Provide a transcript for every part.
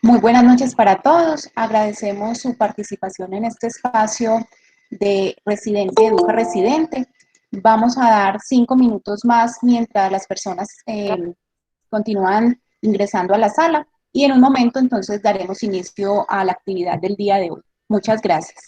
Muy buenas noches para todos. Agradecemos su participación en este espacio de Residente Educa Residente. Vamos a dar 5 minutos más mientras las personas continúan ingresando a la sala y en un momento entonces daremos inicio a la actividad del día de hoy. Muchas gracias.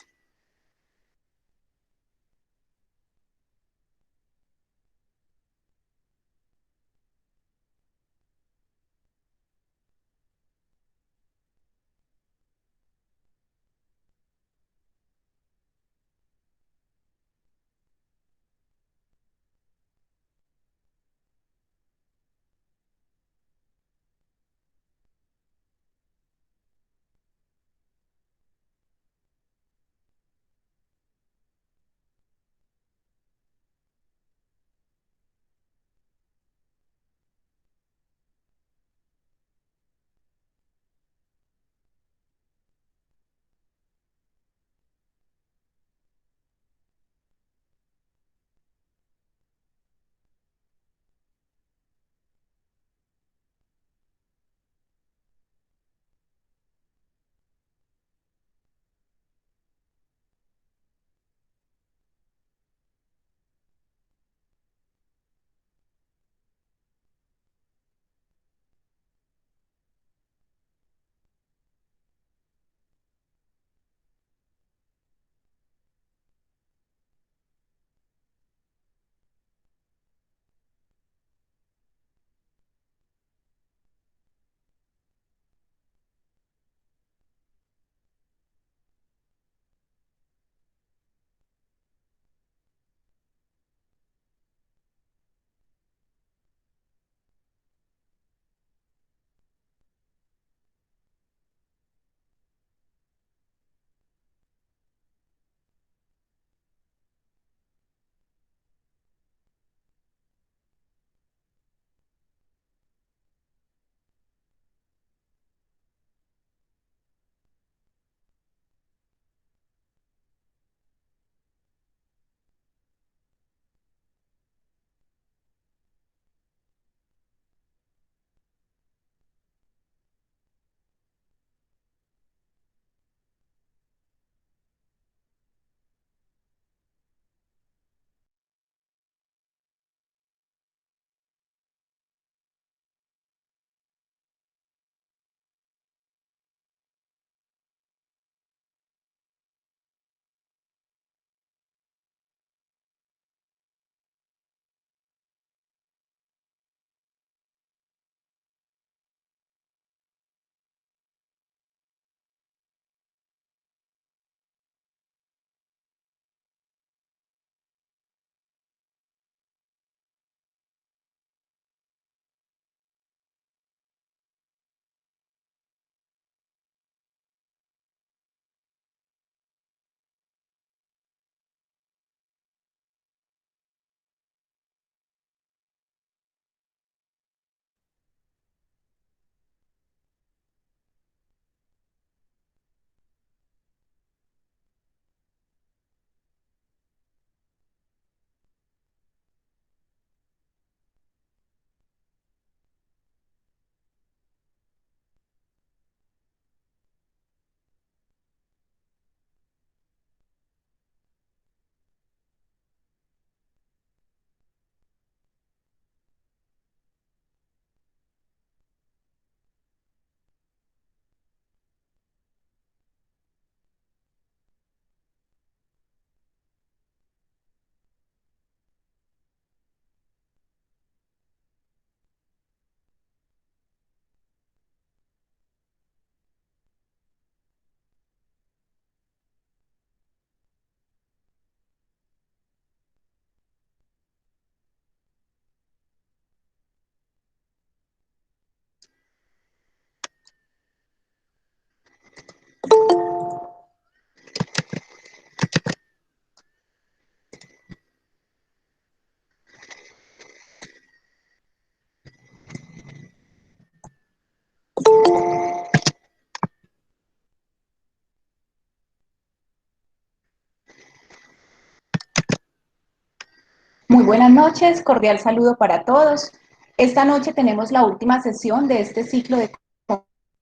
Muy buenas noches, cordial saludo para todos. Esta noche tenemos la última sesión de este ciclo de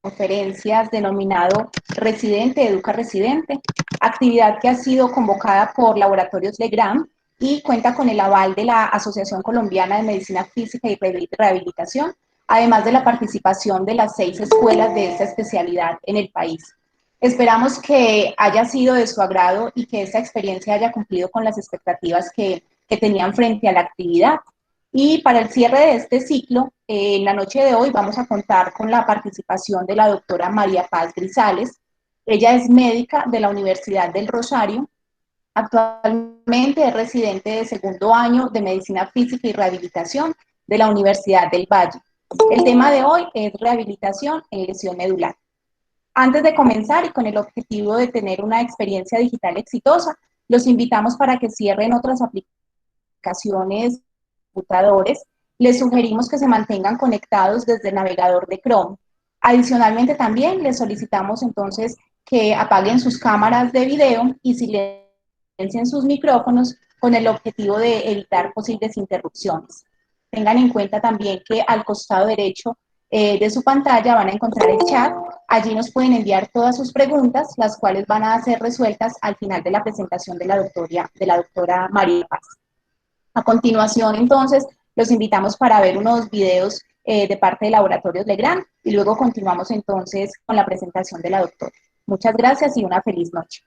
conferencias denominado Residente, Educa Residente, actividad que ha sido convocada por Laboratorios Legrand y cuenta con el aval de la Asociación Colombiana de Medicina Física y Rehabilitación, además de la participación de las 6 escuelas de esta especialidad en el país. Esperamos que haya sido de su agrado y que esta experiencia haya cumplido con las expectativas que tenían frente a la actividad. Y para el cierre de este ciclo, en la noche de hoy vamos a contar con la participación de la doctora María Paz Grisales. Ella es médica de la Universidad del Rosario. Actualmente es residente de segundo año de Medicina Física y Rehabilitación de la Universidad del Valle. El tema de hoy es rehabilitación en lesión medular. Antes de comenzar y con el objetivo de tener una experiencia digital exitosa, los invitamos para que cierren otras aplicaciones computadores. Les sugerimos que se mantengan conectados desde el navegador de Chrome. Adicionalmente también les solicitamos entonces que apaguen sus cámaras de video y silencien sus micrófonos con el objetivo de evitar posibles interrupciones. Tengan en cuenta también que al costado derecho de su pantalla van a encontrar el chat. Allí nos pueden enviar todas sus preguntas, las cuales van a ser resueltas al final de la presentación de la doctora María Paz. A continuación, entonces, los invitamos para ver unos videos de parte de Laboratorios Legrand y luego continuamos entonces con la presentación de la doctora. Muchas gracias y una feliz noche.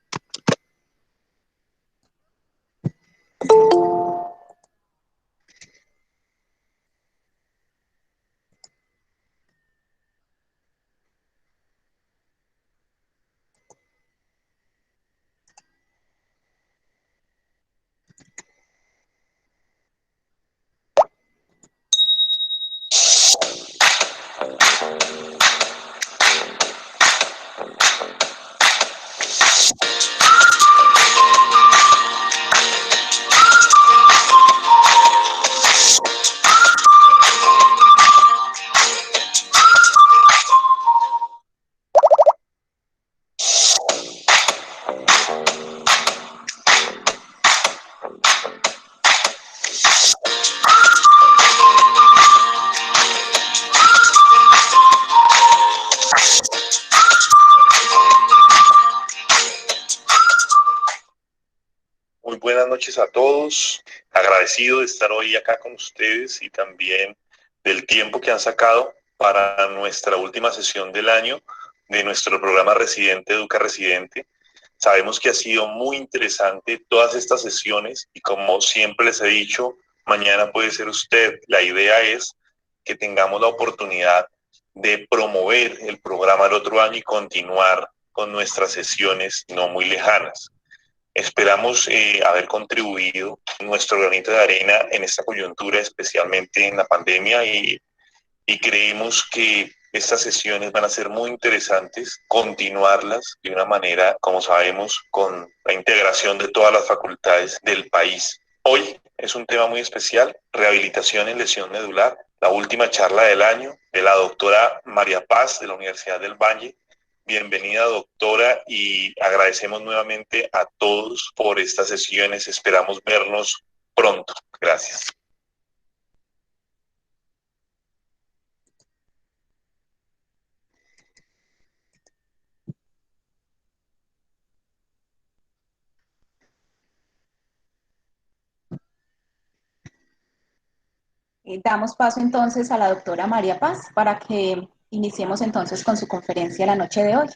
Muy buenas noches a todos, agradecido de estar hoy acá con ustedes y también del tiempo que han sacado para nuestra última sesión del año de nuestro programa Residente Educa Residente. Sabemos que ha sido muy interesante todas estas sesiones y como siempre les he dicho, mañana puede ser usted. La idea es que tengamos la oportunidad de promover el programa el otro año y continuar con nuestras sesiones no muy lejanas. Esperamos haber contribuido nuestro granito de arena en esta coyuntura, especialmente en la pandemia, y creemos que estas sesiones van a ser muy interesantes, continuarlas de una manera, como sabemos, con la integración de todas las facultades del país. Hoy es un tema muy especial, rehabilitación en lesión medular, la última charla del año de la doctora María Paz de la Universidad del Valle. Bienvenida, doctora, y agradecemos nuevamente a todos por estas sesiones. Esperamos vernos pronto. Gracias. Damos paso entonces a la doctora María Paz para que iniciemos entonces con su conferencia la noche de hoy.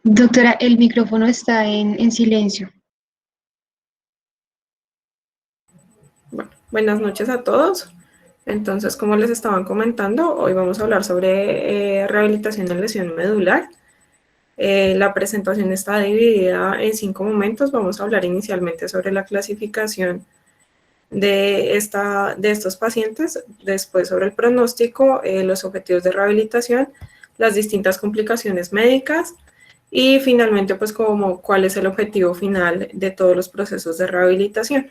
Doctora, el micrófono está en silencio. Bueno, buenas noches a todos. Entonces, como les estaban comentando, hoy vamos a hablar sobre rehabilitación en lesión medular. La presentación está dividida en 5 momentos. Vamos a hablar inicialmente sobre la clasificación de estos pacientes, después sobre el pronóstico, los objetivos de rehabilitación, las distintas complicaciones médicas y finalmente, pues, como cuál es el objetivo final de todos los procesos de rehabilitación.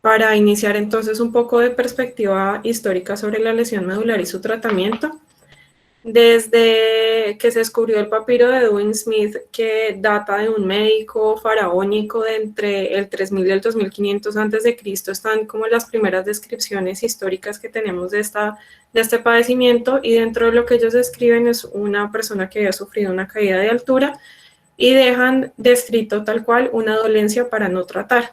Para iniciar entonces un poco de perspectiva histórica sobre la lesión medular y su tratamiento, desde que se descubrió el papiro de Edwin Smith, que data de un médico faraónico de entre el 3000 y el 2500 a.C., están como las primeras descripciones históricas que tenemos de este padecimiento, y dentro de lo que ellos describen es una persona que había sufrido una caída de altura y dejan descrito tal cual una dolencia para no tratar.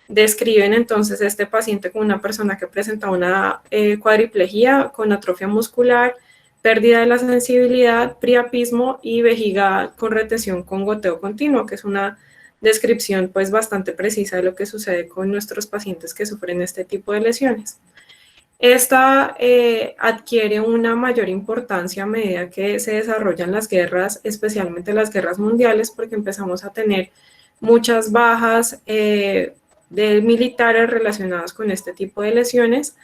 Describen entonces este paciente como una persona que presenta una cuadriplegia con atrofia muscular, pérdida de la sensibilidad, priapismo y vejiga con retención con goteo continuo, que es una descripción pues bastante precisa de lo que sucede con nuestros pacientes que sufren este tipo de lesiones. Esta adquiere una mayor importancia a medida que se desarrollan las guerras, especialmente las guerras mundiales, porque empezamos a tener muchas bajas de militares relacionadas con este tipo de lesiones.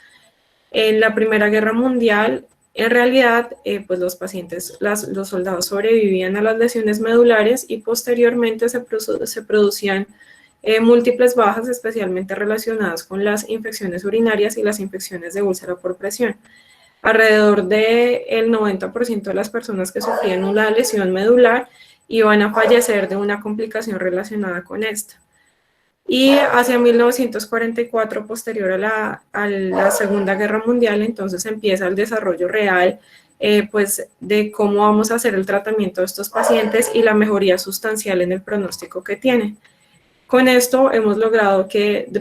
En la Primera Guerra Mundial, en realidad, pues los pacientes, los soldados sobrevivían a las lesiones medulares y posteriormente se producían múltiples bajas, especialmente relacionadas con las infecciones urinarias y las infecciones de úlcera por presión. Alrededor del 90% de las personas que sufrían una lesión medular iban a fallecer de una complicación relacionada con esta. Y hacia 1944, posterior a la Segunda Guerra Mundial, entonces empieza el desarrollo real pues de cómo vamos a hacer el tratamiento de estos pacientes y la mejoría sustancial en el pronóstico que tienen. Con esto hemos logrado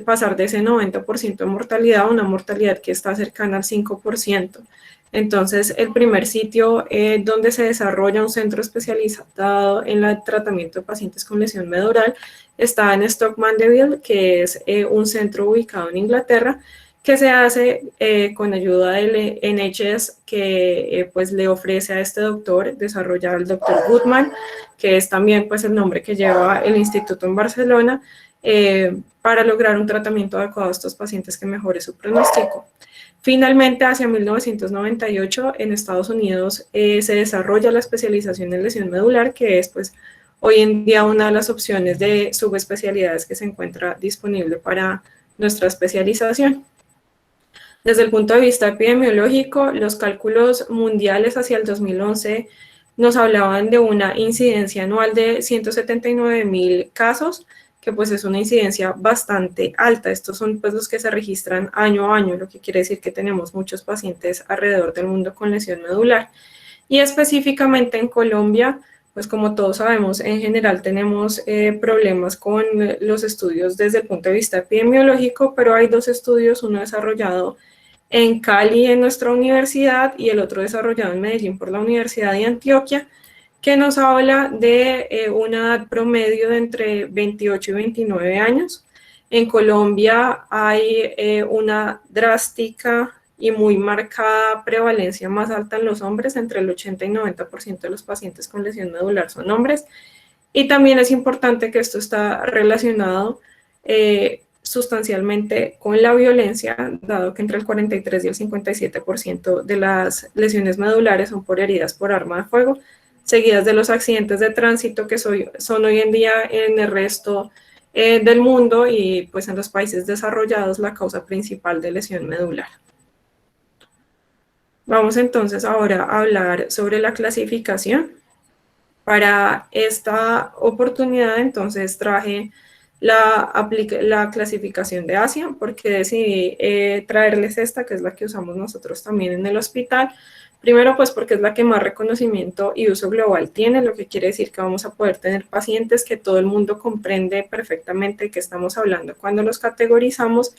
pasar de ese 90% de mortalidad a una mortalidad que está cercana al 5%. Entonces, el primer sitio donde se desarrolla un centro especializado en el tratamiento de pacientes con lesión medular está en Stoke Mandeville, que es un centro ubicado en Inglaterra, que se hace con ayuda del NHS, que pues le ofrece a este doctor desarrollar al doctor Goodman, que es también pues el nombre que lleva el instituto en Barcelona, para lograr un tratamiento adecuado a estos pacientes que mejore su pronóstico. Finalmente, hacia 1998, en Estados Unidos se desarrolla la especialización en lesión medular, que es pues hoy en día una de las opciones de subespecialidades que se encuentra disponible para nuestra especialización. Desde el punto de vista epidemiológico, los cálculos mundiales hacia el 2011 nos hablaban de una incidencia anual de 179,000 casos, que pues es una incidencia bastante alta. Estos son pues los que se registran año a año, lo que quiere decir que tenemos muchos pacientes alrededor del mundo con lesión medular. Y específicamente en Colombia, pues como todos sabemos, en general tenemos problemas con los estudios desde el punto de vista epidemiológico, pero hay dos estudios, uno desarrollado en Cali, en nuestra universidad, y el otro desarrollado en Medellín por la Universidad de Antioquia, que nos habla de una edad promedio de entre 28 y 29 años. En Colombia hay una drástica y muy marcada prevalencia más alta en los hombres, entre el 80 y 90% de los pacientes con lesión medular son hombres, y también es importante que esto está relacionado sustancialmente con la violencia, dado que entre el 43 y el 57% de las lesiones medulares son por heridas por arma de fuego, seguidas de los accidentes de tránsito, que son hoy en día en el resto del mundo y pues en los países desarrollados la causa principal de lesión medular. Vamos entonces ahora a hablar sobre la clasificación. Para esta oportunidad entonces traje la clasificación de Asia, porque decidí traerles esta, que es la que usamos nosotros también en el hospital. Primero, pues porque es la que más reconocimiento y uso global tiene, lo que quiere decir que vamos a poder tener pacientes que todo el mundo comprende perfectamente de qué estamos hablando cuando los categorizamos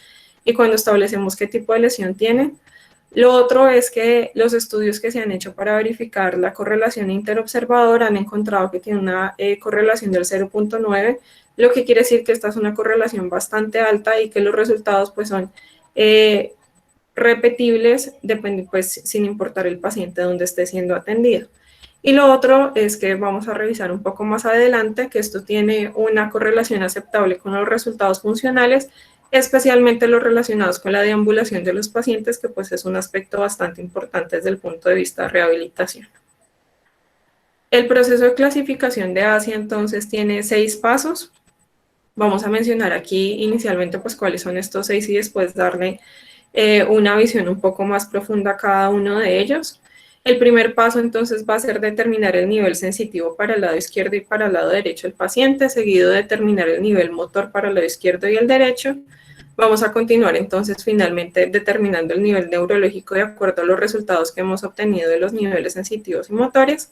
y cuando establecemos qué tipo de lesión tienen. Lo otro es que los estudios que se han hecho para verificar la correlación interobservador han encontrado que tiene una correlación del 0.9, lo que quiere decir que esta es una correlación bastante alta y que los resultados pues son repetibles, pues sin importar el paciente donde esté siendo atendido. Y lo otro es que vamos a revisar un poco más adelante que esto tiene una correlación aceptable con los resultados funcionales, especialmente los relacionados con la deambulación de los pacientes, que pues es un aspecto bastante importante desde el punto de vista de rehabilitación. El proceso de clasificación de Asia entonces tiene 6 pasos. Vamos a mencionar aquí inicialmente pues cuáles son estos 6 y después darle una visión un poco más profunda a cada uno de ellos. El primer paso entonces va a ser determinar el nivel sensitivo para el lado izquierdo y para el lado derecho del paciente, seguido de determinar el nivel motor para el lado izquierdo y el derecho. Vamos a continuar entonces finalmente determinando el nivel neurológico de acuerdo a los resultados que hemos obtenido de los niveles sensitivos y motores.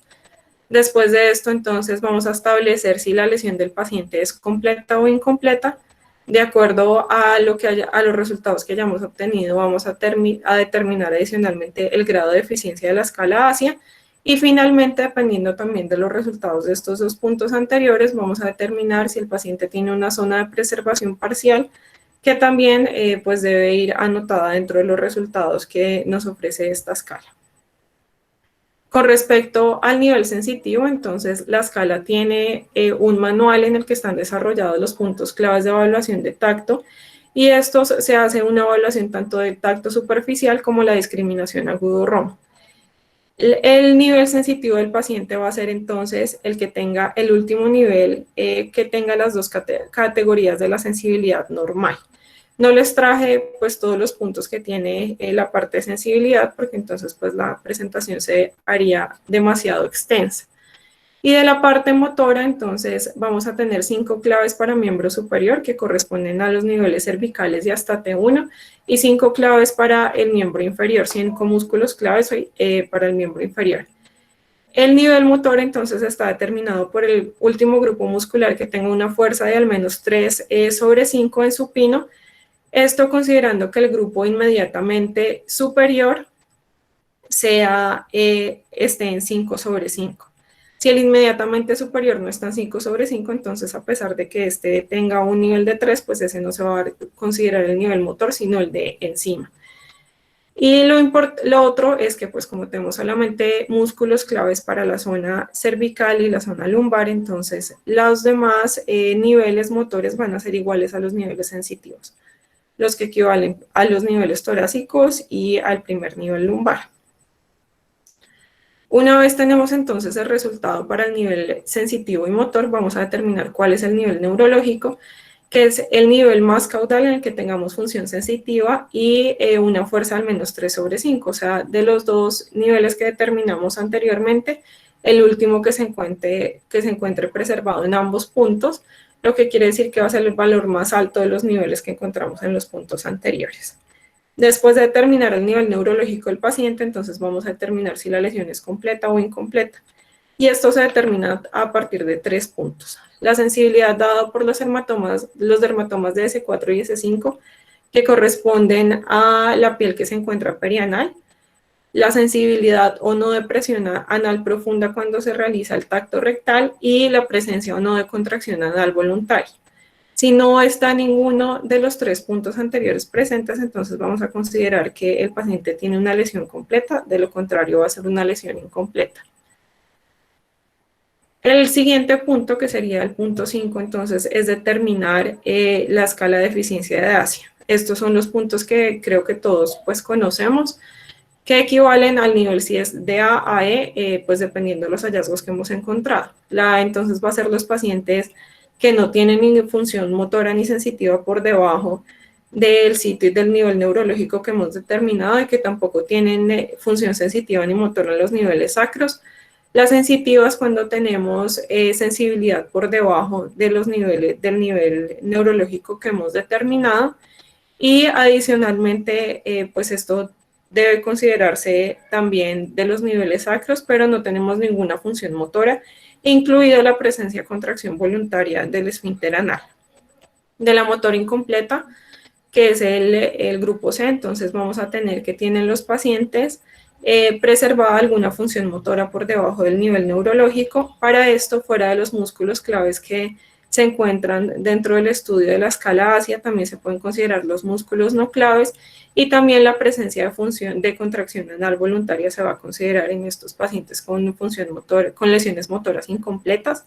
Después de esto entonces vamos a establecer si la lesión del paciente es completa o incompleta. De acuerdo a los resultados que hayamos obtenido, vamos a determinar adicionalmente el grado de eficiencia de la escala ASIA y finalmente, dependiendo también de los resultados de estos 2 puntos anteriores, vamos a determinar si el paciente tiene una zona de preservación parcial que también pues debe ir anotada dentro de los resultados que nos ofrece esta escala. Con respecto al nivel sensitivo, entonces la escala tiene un manual en el que están desarrollados los puntos claves de evaluación de tacto y estos se hace una evaluación tanto de tacto superficial como la discriminación agudo-ROM. El nivel sensitivo del paciente va a ser entonces el que tenga el último nivel que tenga las 2 categorías de la sensibilidad normal. No les traje pues todos los puntos que tiene la parte de sensibilidad porque entonces pues la presentación se haría demasiado extensa. Y de la parte motora entonces vamos a tener 5 claves para miembro superior que corresponden a los niveles cervicales y hasta T1 y 5 claves para el miembro inferior, 5 músculos claves para el miembro inferior. El nivel motor entonces está determinado por el último grupo muscular que tenga una fuerza de al menos 3 sobre 5 en supino. Esto considerando que el grupo inmediatamente superior esté en 5 sobre 5. Si el inmediatamente superior no está en 5 sobre 5, entonces a pesar de que este tenga un nivel de 3, pues ese no se va a considerar el nivel motor, sino el de encima. Y lo otro es que pues como tenemos solamente músculos claves para la zona cervical y la zona lumbar, entonces los demás niveles motores van a ser iguales a los niveles sensitivos, los que equivalen a los niveles torácicos y al primer nivel lumbar. Una vez tenemos entonces el resultado para el nivel sensitivo y motor, vamos a determinar cuál es el nivel neurológico, que es el nivel más caudal en el que tengamos función sensitiva y una fuerza al menos 3 sobre 5, o sea, de los 2 niveles que determinamos anteriormente, el último que se encuentre preservado en ambos puntos, lo que quiere decir que va a ser el valor más alto de los niveles que encontramos en los puntos anteriores. Después de determinar el nivel neurológico del paciente, entonces vamos a determinar si la lesión es completa o incompleta. Y esto se determina a partir de 3 puntos. La sensibilidad dada por los dermatomas de S4 y S5, que corresponden a la piel que se encuentra perianal, la sensibilidad o no de presión anal profunda cuando se realiza el tacto rectal y la presencia o no de contracción anal voluntaria. Si no está ninguno de los 3 puntos anteriores presentes, entonces vamos a considerar que el paciente tiene una lesión completa, de lo contrario va a ser una lesión incompleta. El siguiente punto, que sería el punto 5, entonces, es determinar la escala de eficiencia de ASIA. Estos son los puntos que creo que todos pues conocemos, que equivalen al nivel si es de A a E, pues dependiendo de los hallazgos que hemos encontrado. Entonces va a ser los pacientes que no tienen ni función motora ni sensitiva por debajo del sitio y del nivel neurológico que hemos determinado y que tampoco tienen función sensitiva ni motora en los niveles sacros. Las sensitivas cuando tenemos sensibilidad por debajo de los niveles del nivel neurológico que hemos determinado y adicionalmente pues esto debe considerarse también de los niveles sacros, pero no tenemos ninguna función motora, incluida la presencia de contracción voluntaria del esfínter anal. De la motora incompleta, que es el grupo C, entonces vamos a tener que tienen los pacientes preservada alguna función motora por debajo del nivel neurológico. Para esto, fuera de los músculos claves que se encuentran dentro del estudio de la escala ASIA, también se pueden considerar los músculos no claves y también la presencia de función de contracción anal voluntaria se va a considerar en estos pacientes con función motora, con lesiones motoras incompletas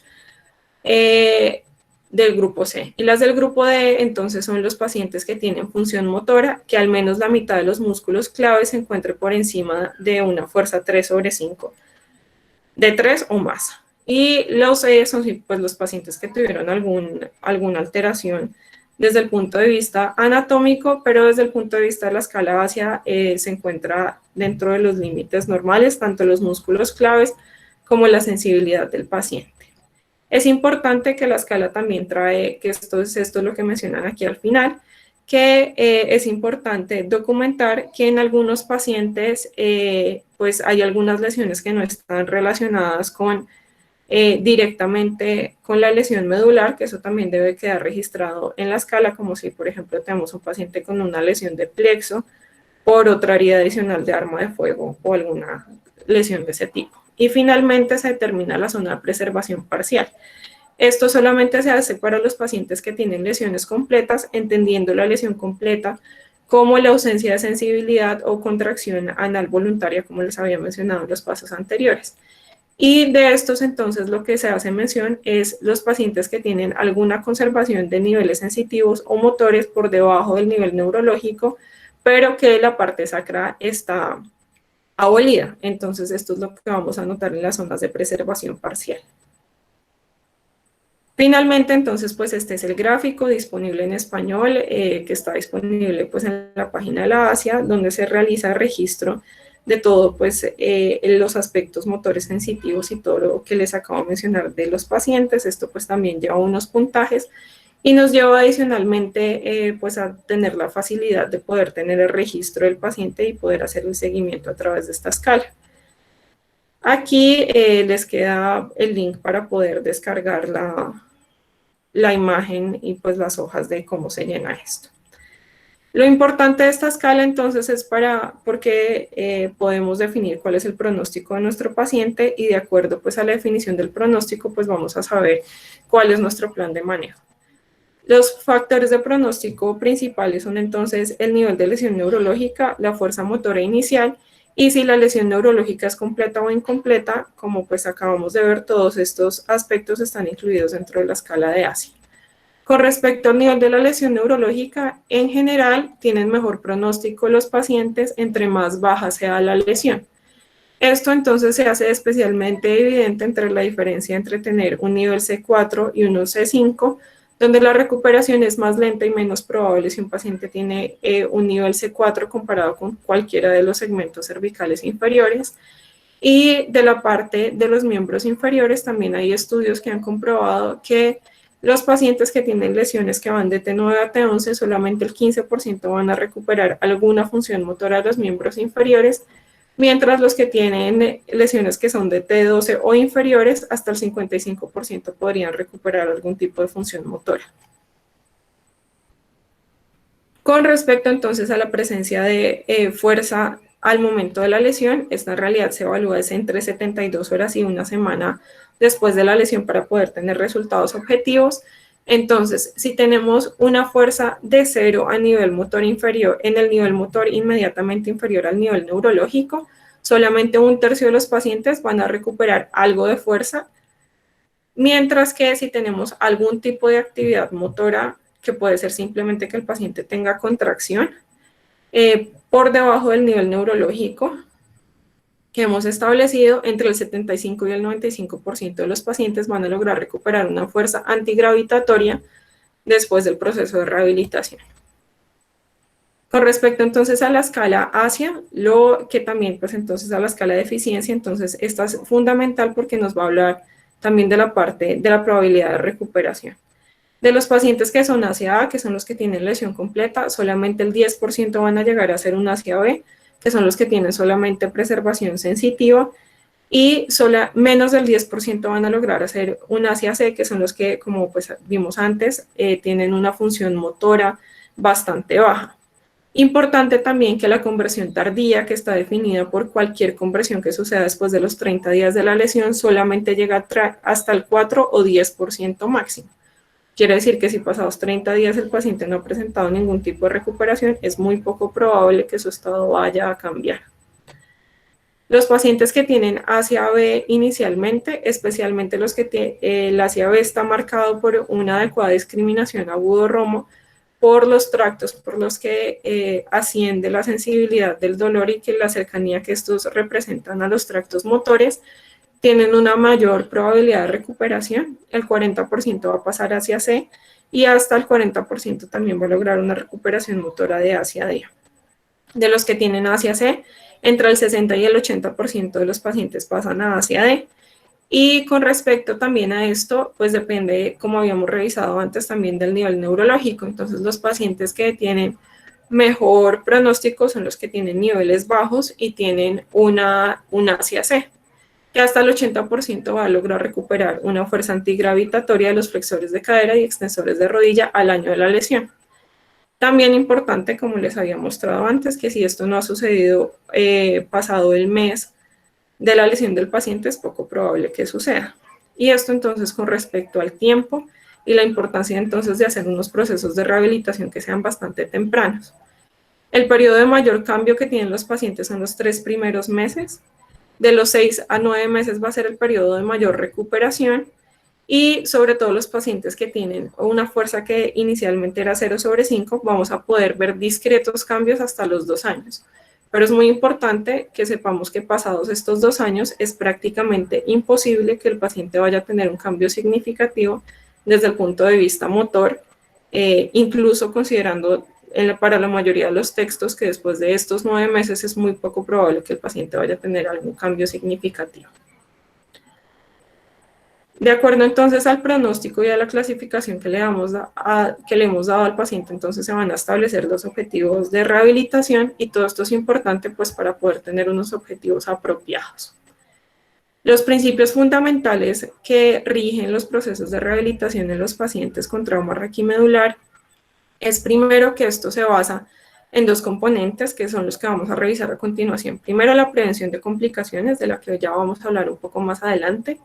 del grupo C. Y las del grupo D, entonces, son los pacientes que tienen función motora, que al menos la mitad de los músculos claves se encuentre por encima de una fuerza 3 sobre 5, de 3 o más. Y los E son pues, los pacientes que tuvieron alguna alteración desde el punto de vista anatómico, pero desde el punto de vista de la escala ASIA se encuentra dentro de los límites normales, tanto los músculos claves como la sensibilidad del paciente. Es importante que la escala también trae, que esto es lo que mencionan aquí al final, que es importante documentar que en algunos pacientes pues hay algunas lesiones que no están relacionadas con directamente con la lesión medular, que eso también debe quedar registrado en la escala, como si, por ejemplo, tenemos un paciente con una lesión de plexo por otra herida adicional de arma de fuego o alguna lesión de ese tipo. Y finalmente se determina la zona de preservación parcial. Esto solamente se hace para los pacientes que tienen lesiones completas, entendiendo la lesión completa como la ausencia de sensibilidad o contracción anal voluntaria, como les había mencionado en los pasos anteriores. Y de estos entonces lo que se hace mención es los pacientes que tienen alguna conservación de niveles sensitivos o motores por debajo del nivel neurológico, pero que la parte sacra está abolida. Entonces esto es lo que vamos a notar en las zonas de preservación parcial. Finalmente, entonces, pues este es el gráfico disponible en español, que está disponible pues en la página de la ASIA, donde se realiza registro de todo, pues, los aspectos motores sensitivos y todo lo que les acabo de mencionar de los pacientes. Esto pues también lleva unos puntajes y nos lleva adicionalmente pues a tener la facilidad de poder tener el registro del paciente y poder hacer el seguimiento a través de esta escala. Aquí les queda el link para poder descargar la imagen y pues las hojas de cómo se llena esto. Lo importante de esta escala entonces es porque podemos definir cuál es el pronóstico de nuestro paciente y de acuerdo pues a la definición del pronóstico pues vamos a saber cuál es nuestro plan de manejo. Los factores de pronóstico principales son entonces el nivel de lesión neurológica, la fuerza motora inicial y si la lesión neurológica es completa o incompleta, como pues acabamos de ver, todos estos aspectos están incluidos dentro de la escala de ASIA. Con respecto al nivel de la lesión neurológica, en general tienen mejor pronóstico los pacientes entre más baja sea la lesión. Esto entonces se hace especialmente evidente entre la diferencia entre tener un nivel C4 y un C5, donde la recuperación es más lenta y menos probable si un paciente tiene un nivel C4 comparado con cualquiera de los segmentos cervicales inferiores. Y de la parte de los miembros inferiores también hay estudios que han comprobado que los pacientes que tienen lesiones que van de T9 a T11, solamente el 15% van a recuperar alguna función motora de los miembros inferiores, mientras los que tienen lesiones que son de T12 o inferiores, hasta el 55% podrían recuperar algún tipo de función motora. Con respecto entonces a la presencia de fuerza al momento de la lesión, esta en realidad se evalúa entre 72 horas y una semana después de la lesión para poder tener resultados objetivos. Entonces, si tenemos una fuerza de 0 a nivel motor inferior, en el nivel motor inmediatamente inferior al nivel neurológico, solamente 1/3 de los pacientes van a recuperar algo de fuerza, mientras que si tenemos algún tipo de actividad motora, que puede ser simplemente que el paciente tenga contracción, por debajo del nivel neurológico que hemos establecido, entre el 75 y el 95% de los pacientes van a lograr recuperar una fuerza antigravitatoria después del proceso de rehabilitación. Con respecto entonces a la escala ASIA, lo que también pues entonces a la escala de eficiencia, entonces esta es fundamental porque nos va a hablar también de la parte de la probabilidad de recuperación. De los pacientes que son ASIA A, que son los que tienen lesión completa, solamente el 10% van a llegar a ser un ASIA B, que son los que tienen solamente preservación sensitiva, y menos del 10% van a lograr hacer un ASIA C, que son los que, como pues vimos antes, tienen una función motora bastante baja. Importante también que la conversión tardía, que está definida por cualquier conversión que suceda después de los 30 días de la lesión, solamente llega hasta el 4 o 10% máximo. Quiere decir que si pasados 30 días el paciente no ha presentado ningún tipo de recuperación, es muy poco probable que su estado vaya a cambiar. Los pacientes que tienen ASIA B inicialmente, especialmente los que el ASIA B está marcado por una adecuada discriminación agudo-romo por los tractos por los que asciende la sensibilidad del dolor y que la cercanía que estos representan a los tractos motores, tienen una mayor probabilidad de recuperación, el 40% va a pasar hacia C y hasta el 40% también va a lograr una recuperación motora de A hacia D. De los que tienen A hacia C, entre el 60 y el 80% de los pacientes pasan a A hacia D. Y con respecto también a esto, pues depende, como habíamos revisado antes, también del nivel neurológico. Entonces, los pacientes que tienen mejor pronóstico son los que tienen niveles bajos y tienen una hacia C, que hasta el 80% va a lograr recuperar una fuerza antigravitatoria de los flexores de cadera y extensores de rodilla al año de la lesión. También importante, como les había mostrado antes, que si esto no ha sucedido pasado el mes de la lesión del paciente, es poco probable que suceda. Y esto entonces con respecto al tiempo y la importancia entonces de hacer unos procesos de rehabilitación que sean bastante tempranos. El periodo de mayor cambio que tienen los pacientes son los 3 primeros meses. De los 6 a 9 meses va a ser el periodo de mayor recuperación y sobre todo los pacientes que tienen una fuerza que inicialmente era 0/5, vamos a poder ver discretos cambios hasta los 2 años. Pero es muy importante que sepamos que pasados estos 2 años es prácticamente imposible que el paciente vaya a tener un cambio significativo desde el punto de vista motor, incluso considerando para la mayoría de los textos que después de estos 9 meses es muy poco probable que el paciente vaya a tener algún cambio significativo. De acuerdo entonces al pronóstico y a la clasificación que le hemos dado al paciente, entonces se van a establecer los objetivos de rehabilitación y todo esto es importante pues para poder tener unos objetivos apropiados. Los principios fundamentales que rigen los procesos de rehabilitación en los pacientes con trauma raquimedular es primero que esto se basa en 2 componentes que son los que vamos a revisar a continuación. Primero, la prevención de complicaciones, de la que ya vamos a hablar un poco más adelante,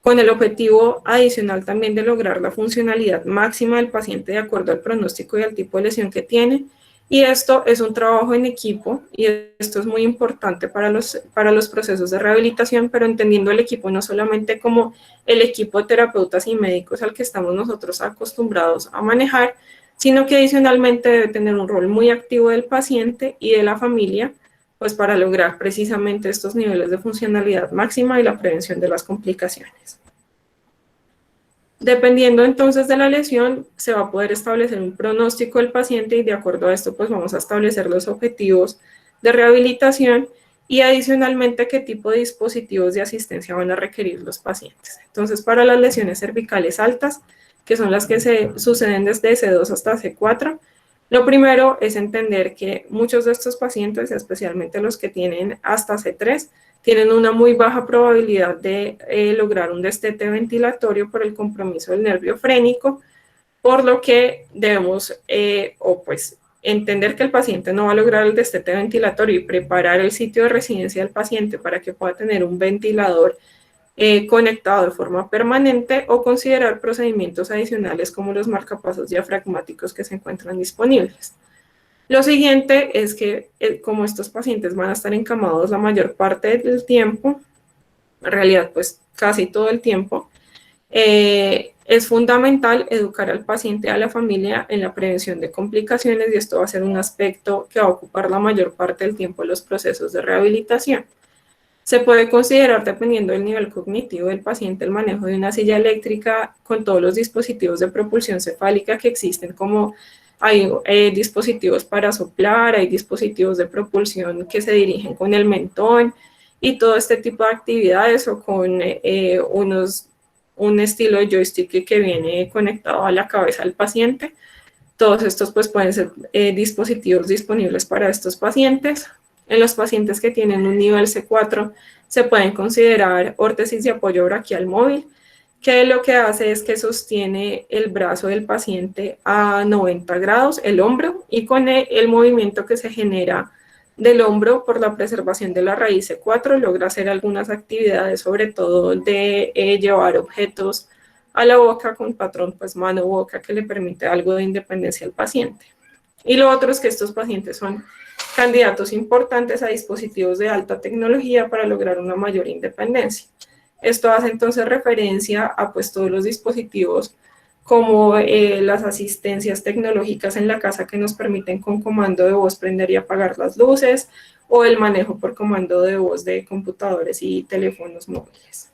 con el objetivo adicional también de lograr la funcionalidad máxima del paciente de acuerdo al pronóstico y al tipo de lesión que tiene. Y esto es un trabajo en equipo y esto es muy importante para los procesos de rehabilitación, pero entendiendo el equipo no solamente como el equipo de terapeutas y médicos al que estamos nosotros acostumbrados a manejar, sino que adicionalmente debe tener un rol muy activo del paciente y de la familia, pues para lograr precisamente estos niveles de funcionalidad máxima y la prevención de las complicaciones. Dependiendo entonces de la lesión, se va a poder establecer un pronóstico del paciente y de acuerdo a esto pues vamos a establecer los objetivos de rehabilitación y adicionalmente qué tipo de dispositivos de asistencia van a requerir los pacientes. Entonces para las lesiones cervicales altas, que son las que se suceden desde C2 hasta C4, lo primero es entender que muchos de estos pacientes, especialmente los que tienen hasta C3, tienen una muy baja probabilidad de lograr un destete ventilatorio por el compromiso del nervio frénico, por lo que debemos entender que el paciente no va a lograr el destete ventilatorio y preparar el sitio de residencia del paciente para que pueda tener un ventilador conectado de forma permanente o considerar procedimientos adicionales como los marcapasos diafragmáticos que se encuentran disponibles. Lo siguiente es que como estos pacientes van a estar encamados la mayor parte del tiempo, en realidad pues casi todo el tiempo, es fundamental educar al paciente y a la familia en la prevención de complicaciones y esto va a ser un aspecto que va a ocupar la mayor parte del tiempo en los procesos de rehabilitación. Se puede considerar, dependiendo del nivel cognitivo del paciente, el manejo de una silla eléctrica con todos los dispositivos de propulsión cefálica que existen, como hay dispositivos para soplar, hay dispositivos de propulsión que se dirigen con el mentón y todo este tipo de actividades o con un estilo de joystick que viene conectado a la cabeza del paciente. Todos estos pues pueden ser dispositivos disponibles para estos pacientes. En los pacientes que tienen un nivel C4 se pueden considerar órtesis de apoyo braquial móvil, que lo que hace es que sostiene el brazo del paciente a 90 grados, el hombro, y con el movimiento que se genera del hombro por la preservación de la raíz C4 logra hacer algunas actividades, sobre todo de llevar objetos a la boca con patrón pues mano-boca que le permite algo de independencia al paciente. Y lo otro es que estos pacientes son candidatos importantes a dispositivos de alta tecnología para lograr una mayor independencia. Esto hace entonces referencia a pues todos los dispositivos como las asistencias tecnológicas en la casa que nos permiten con comando de voz prender y apagar las luces, o el manejo por comando de voz de computadores y teléfonos móviles.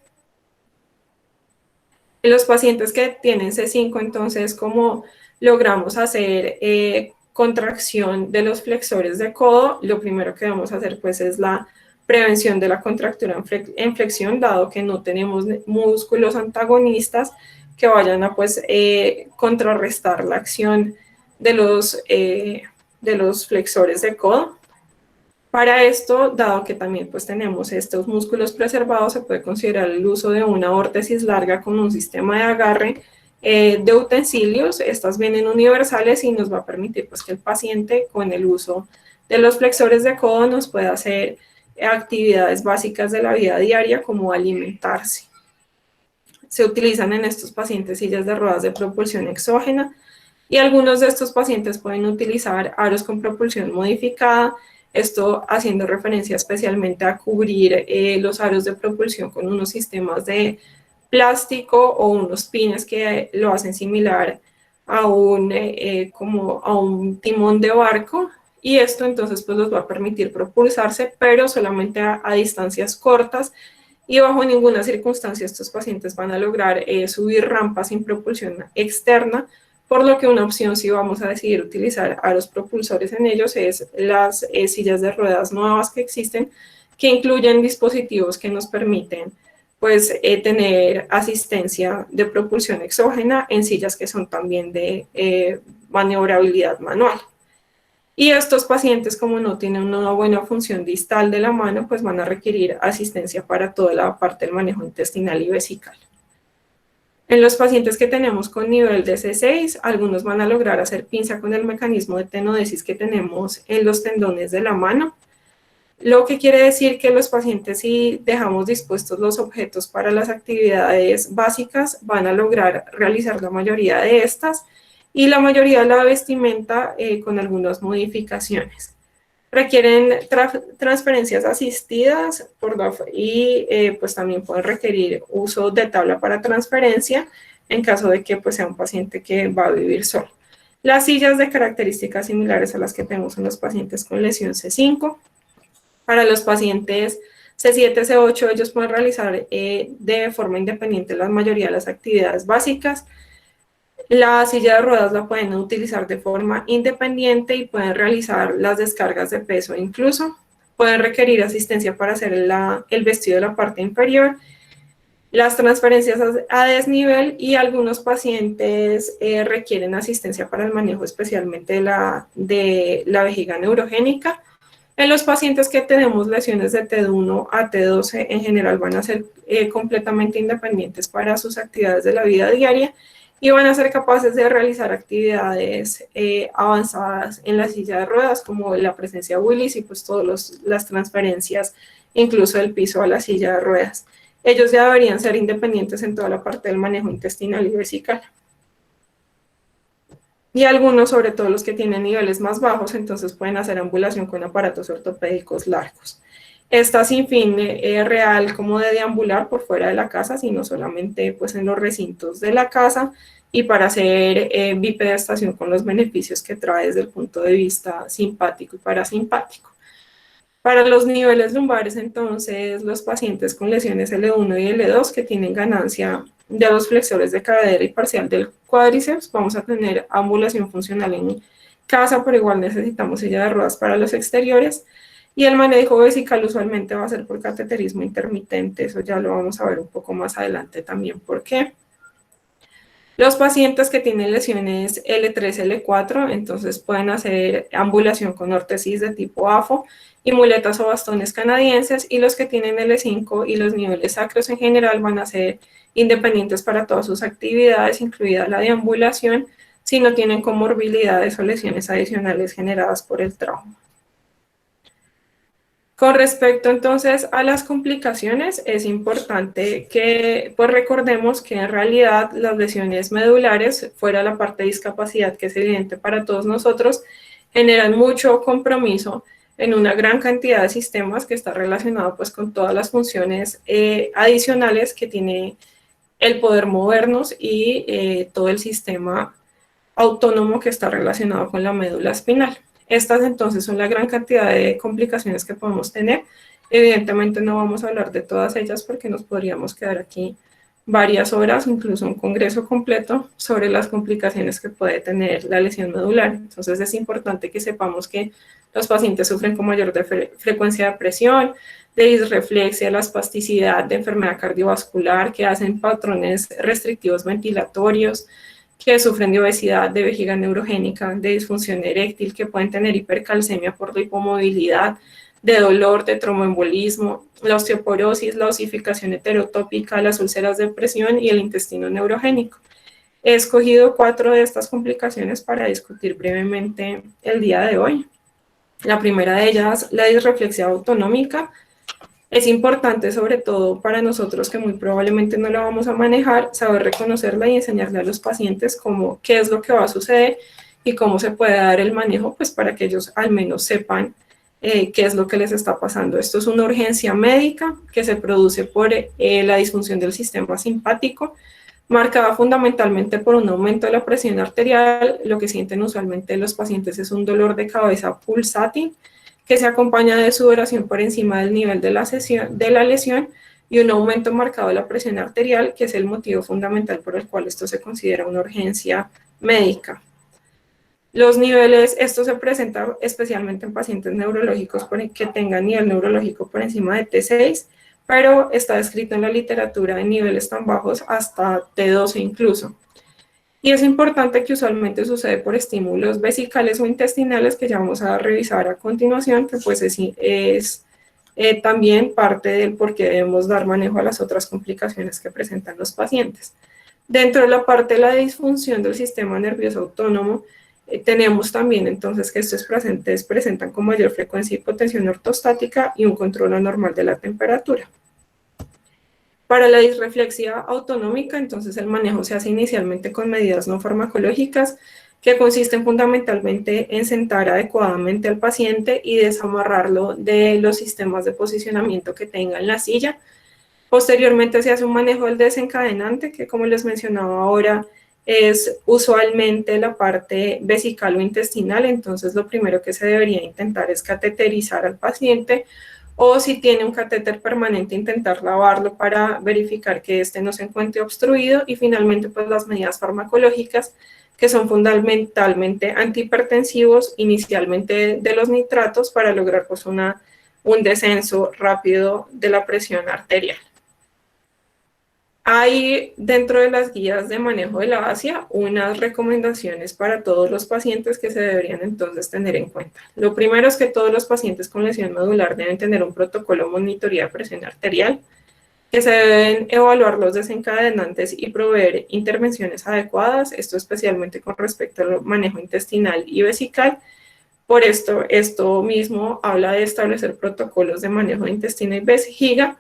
En los pacientes que tienen C5, entonces, ¿cómo logramos hacer contracción de los flexores de codo? Lo primero que vamos a hacer, pues, es la prevención de la contractura en flexión, dado que no tenemos músculos antagonistas que vayan a, pues, contrarrestar la acción de los flexores de codo. Para esto, dado que también pues tenemos estos músculos preservados, se puede considerar el uso de una órtesis larga con un sistema de agarre de utensilios. Estas vienen universales y nos va a permitir pues que el paciente con el uso de los flexores de codo nos pueda hacer actividades básicas de la vida diaria como alimentarse. Se utilizan en estos pacientes sillas de ruedas de propulsión exógena y algunos de estos pacientes pueden utilizar aros con propulsión modificada, esto haciendo referencia especialmente a cubrir los aros de propulsión con unos sistemas de plástico o unos pines que lo hacen similar a un timón de barco, y esto entonces pues los va a permitir propulsarse, pero solamente a distancias cortas, y bajo ninguna circunstancia estos pacientes van a lograr subir rampas sin propulsión externa, por lo que una opción, si vamos a decidir utilizar aros propulsores en ellos, es las sillas de ruedas nuevas que existen, que incluyen dispositivos que nos permiten pues, tener asistencia de propulsión exógena en sillas que son también de maniobrabilidad manual. Y estos pacientes, como no tienen una buena función distal de la mano, pues van a requerir asistencia para toda la parte del manejo intestinal y vesical. En los pacientes que tenemos con nivel de C6, algunos van a lograr hacer pinza con el mecanismo de tenodesis que tenemos en los tendones de la mano, lo que quiere decir que los pacientes, si dejamos dispuestos los objetos para las actividades básicas, van a lograr realizar la mayoría de estas y la mayoría de la vestimenta con algunas modificaciones. Requieren transferencias asistidas y pues también pueden requerir uso de tabla para transferencia en caso de que pues, sea un paciente que va a vivir solo. Las sillas de características similares a las que tenemos en los pacientes con lesión C5. Para los pacientes C7, C8, ellos pueden realizar de forma independiente la mayoría de las actividades básicas. La silla de ruedas la pueden utilizar de forma independiente y pueden realizar las descargas de peso, incluso pueden requerir asistencia para hacer el vestido de la parte inferior, las transferencias a desnivel, y algunos pacientes requieren asistencia para el manejo especialmente de la vejiga neurogénica. En los pacientes que tenemos lesiones de T1 a T12 en general van a ser completamente independientes para sus actividades de la vida diaria y van a ser capaces de realizar actividades avanzadas en la silla de ruedas, como la presencia Willis y pues todas las transferencias, incluso del piso a la silla de ruedas. Ellos ya deberían ser independientes en toda la parte del manejo intestinal y vesical. Y algunos, sobre todo los que tienen niveles más bajos, entonces pueden hacer ambulación con aparatos ortopédicos largos. Esta sin fin real como de deambular por fuera de la casa, sino solamente pues, en los recintos de la casa y para hacer bipedestación con los beneficios que trae desde el punto de vista simpático y parasimpático. Para los niveles lumbares, entonces, los pacientes con lesiones L1 y L2 que tienen ganancia de los flexores de cadera y parcial del cuádriceps, vamos a tener ambulación funcional en casa, pero igual necesitamos silla de ruedas para los exteriores. Y el manejo vesical usualmente va a ser por cateterismo intermitente, eso ya lo vamos a ver un poco más adelante también por qué. Los pacientes que tienen lesiones L3, L4, entonces pueden hacer ambulación con órtesis de tipo AFO y muletas o bastones canadienses, y los que tienen L5 y los niveles sacros en general van a ser independientes para todas sus actividades, incluida la deambulación, si no tienen comorbilidades o lesiones adicionales generadas por el trauma. Con respecto entonces a las complicaciones, es importante que pues recordemos que en realidad las lesiones medulares, fuera la parte de discapacidad que es evidente para todos nosotros, generan mucho compromiso en una gran cantidad de sistemas que está relacionado pues con todas las funciones adicionales que tiene el poder movernos y todo el sistema autónomo que está relacionado con la médula espinal. Estas entonces son la gran cantidad de complicaciones que podemos tener. Evidentemente no vamos a hablar de todas ellas porque nos podríamos quedar aquí varias horas, incluso un congreso completo, sobre las complicaciones que puede tener la lesión medular. Entonces es importante que sepamos que los pacientes sufren con mayor frecuencia de presión, de disreflexia, la espasticidad, de enfermedad cardiovascular, que hacen patrones restrictivos ventilatorios, que sufren de obesidad, de vejiga neurogénica, de disfunción eréctil, que pueden tener hipercalcemia por la hipomovilidad, de dolor, de tromboembolismo, la osteoporosis, la osificación heterotópica, las úlceras de presión y el intestino neurogénico. He escogido 4 de estas complicaciones para discutir brevemente el día de hoy. La primera de ellas, la disreflexia autonómica. Es importante, sobre todo para nosotros que muy probablemente no la vamos a manejar, saber reconocerla y enseñarle a los pacientes qué es lo que va a suceder y cómo se puede dar el manejo, pues para que ellos al menos sepan qué es lo que les está pasando. Esto es una urgencia médica que se produce por la disfunción del sistema simpático, marcada fundamentalmente por un aumento de la presión arterial. Lo que sienten usualmente los pacientes es un dolor de cabeza pulsátil, que se acompaña de sudoración por encima del nivel de la lesión y un aumento marcado de la presión arterial, que es el motivo fundamental por el cual esto se considera una urgencia médica. Los niveles, esto se presenta especialmente en pacientes neurológicos que tengan nivel neurológico por encima de T6, pero está descrito en la literatura en niveles tan bajos hasta T12 incluso. Y es importante que usualmente sucede por estímulos vesicales o intestinales, que ya vamos a revisar a continuación, que pues es también parte del por qué debemos dar manejo a las otras complicaciones que presentan los pacientes. Dentro de la parte de la disfunción del sistema nervioso autónomo, tenemos también entonces que estos pacientes presentan con mayor frecuencia hipotensión ortostática y un control anormal de la temperatura. Para la disreflexia autonómica, entonces el manejo se hace inicialmente con medidas no farmacológicas que consisten fundamentalmente en sentar adecuadamente al paciente y desamarrarlo de los sistemas de posicionamiento que tenga en la silla. Posteriormente se hace un manejo del desencadenante, que como les mencionaba ahora, es usualmente la parte vesical o intestinal. Entonces lo primero que se debería intentar es cateterizar al paciente, o si tiene un catéter permanente, intentar lavarlo para verificar que este no se encuentre obstruido. Y finalmente, pues las medidas farmacológicas, que son fundamentalmente antihipertensivos, inicialmente de los nitratos, para lograr pues un descenso rápido de la presión arterial. Hay dentro de las guías de manejo de la ASIA unas recomendaciones para todos los pacientes que se deberían entonces tener en cuenta. Lo primero es que todos los pacientes con lesión medular deben tener un protocolo de monitoría de presión arterial, que se deben evaluar los desencadenantes y proveer intervenciones adecuadas, esto especialmente con respecto al manejo intestinal y vesical. Por esto mismo habla de establecer protocolos de manejo de intestino y vejiga.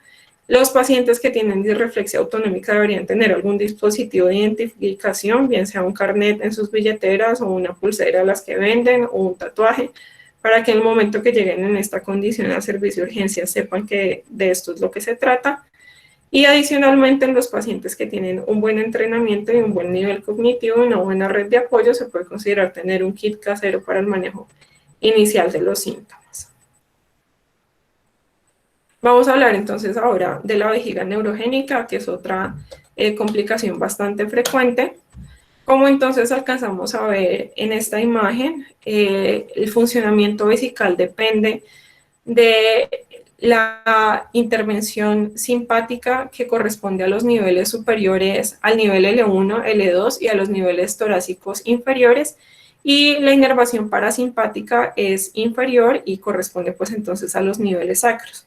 Los pacientes que tienen disreflexia autonómica deberían tener algún dispositivo de identificación, bien sea un carnet en sus billeteras o una pulsera a las que venden o un tatuaje, para que en el momento que lleguen en esta condición al servicio de urgencias sepan que de esto es lo que se trata. Y adicionalmente, en los pacientes que tienen un buen entrenamiento y un buen nivel cognitivo y una buena red de apoyo, se puede considerar tener un kit casero para el manejo inicial de los síntomas. Vamos a hablar entonces ahora de la vejiga neurogénica, que es otra complicación bastante frecuente. Como entonces alcanzamos a ver en esta imagen, el funcionamiento vesical depende de la intervención simpática, que corresponde a los niveles superiores, al nivel L1, L2 y a los niveles torácicos inferiores, y la inervación parasimpática es inferior y corresponde pues entonces a los niveles sacros.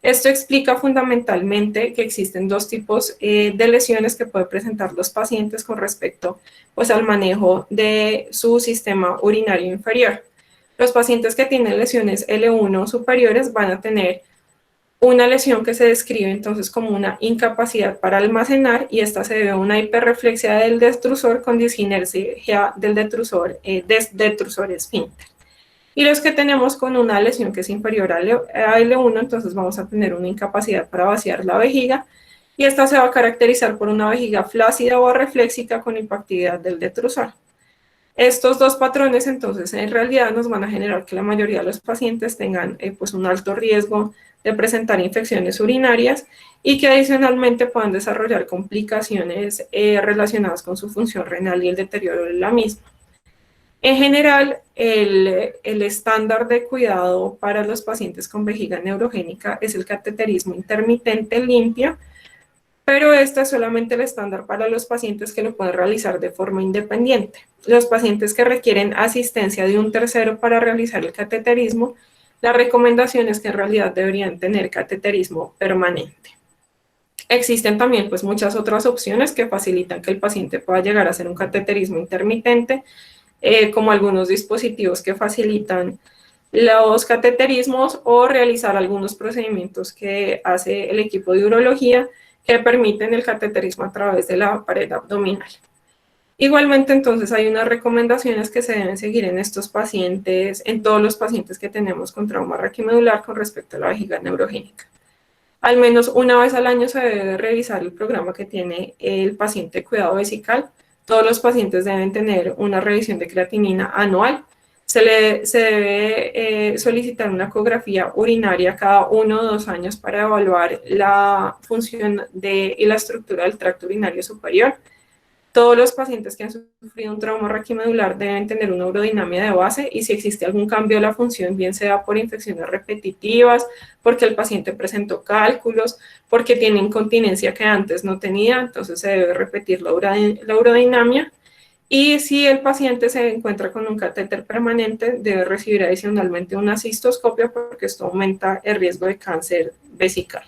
Esto explica fundamentalmente que existen dos tipos de lesiones que pueden presentar los pacientes con respecto pues, al manejo de su sistema urinario inferior. Los pacientes que tienen lesiones L1 superiores van a tener una lesión que se describe entonces como una incapacidad para almacenar, y esta se debe a una hiperreflexia del detrusor con disinergia del detrusor esfínter. Y los que tenemos con una lesión que es inferior a L1, entonces vamos a tener una incapacidad para vaciar la vejiga, y esta se va a caracterizar por una vejiga flácida o reflexica con hipoactividad del detrusor. Estos dos patrones, entonces, en realidad nos van a generar que la mayoría de los pacientes tengan pues un alto riesgo de presentar infecciones urinarias y que adicionalmente puedan desarrollar complicaciones relacionadas con su función renal y el deterioro de la misma. En general, el estándar de cuidado para los pacientes con vejiga neurogénica es el cateterismo intermitente limpio, pero este es solamente el estándar para los pacientes que lo pueden realizar de forma independiente. Los pacientes que requieren asistencia de un tercero para realizar el cateterismo, la recomendación es que en realidad deberían tener cateterismo permanente. Existen también pues muchas otras opciones que facilitan que el paciente pueda llegar a hacer un cateterismo intermitente, como algunos dispositivos que facilitan los cateterismos o realizar algunos procedimientos que hace el equipo de urología que permiten el cateterismo a través de la pared abdominal. Igualmente, entonces, hay unas recomendaciones que se deben seguir en estos pacientes, en todos los pacientes que tenemos con trauma raquimedular con respecto a la vejiga neurogénica. Al menos una vez al año se debe revisar el programa que tiene el paciente de cuidado vesical. Todos los pacientes deben tener una revisión de creatinina anual. Se debe solicitar una ecografía urinaria cada 1 o 2 años para evaluar la función y la estructura del tracto urinario superior. Todos los pacientes que han sufrido un trauma raquimedular deben tener una urodinamia de base y si existe algún cambio de la función, bien sea por infecciones repetitivas, porque el paciente presentó cálculos, porque tiene incontinencia que antes no tenía, entonces se debe repetir la urodinamia. Y si el paciente se encuentra con un catéter permanente, debe recibir adicionalmente una cistoscopia porque esto aumenta el riesgo de cáncer vesical.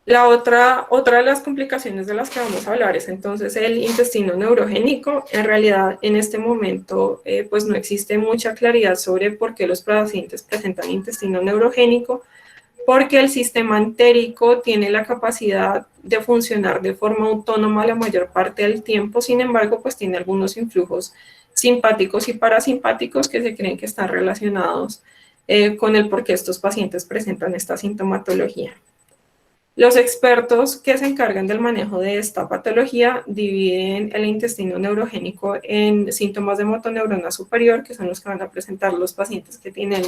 La otra de las complicaciones de las que vamos a hablar es entonces el intestino neurogénico. En realidad, en este momento, pues no existe mucha claridad sobre por qué los pacientes presentan intestino neurogénico, porque el sistema entérico tiene la capacidad de funcionar de forma autónoma la mayor parte del tiempo, sin embargo, pues tiene algunos influjos simpáticos y parasimpáticos que se creen que están relacionados con el por qué estos pacientes presentan esta sintomatología. Los expertos que se encargan del manejo de esta patología dividen el intestino neurogénico en síntomas de motoneurona superior, que son los que van a presentar los pacientes que tienen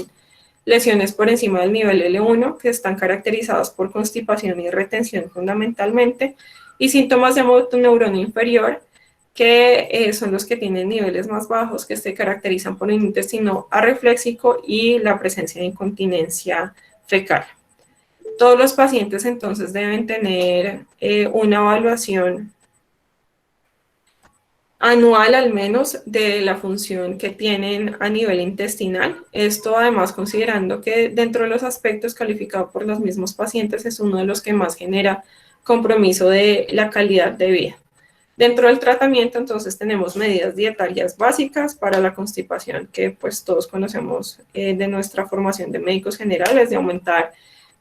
lesiones por encima del nivel L1, que están caracterizadas por constipación y retención fundamentalmente, y síntomas de motoneurona inferior, que son los que tienen niveles más bajos, que se caracterizan por un intestino arrefléxico y la presencia de incontinencia fecal. Todos los pacientes entonces deben tener una evaluación anual al menos de la función que tienen a nivel intestinal. Esto además considerando que dentro de los aspectos calificados por los mismos pacientes es uno de los que más genera compromiso de la calidad de vida. Dentro del tratamiento entonces tenemos medidas dietarias básicas para la constipación que pues todos conocemos de nuestra formación de médicos generales, de aumentar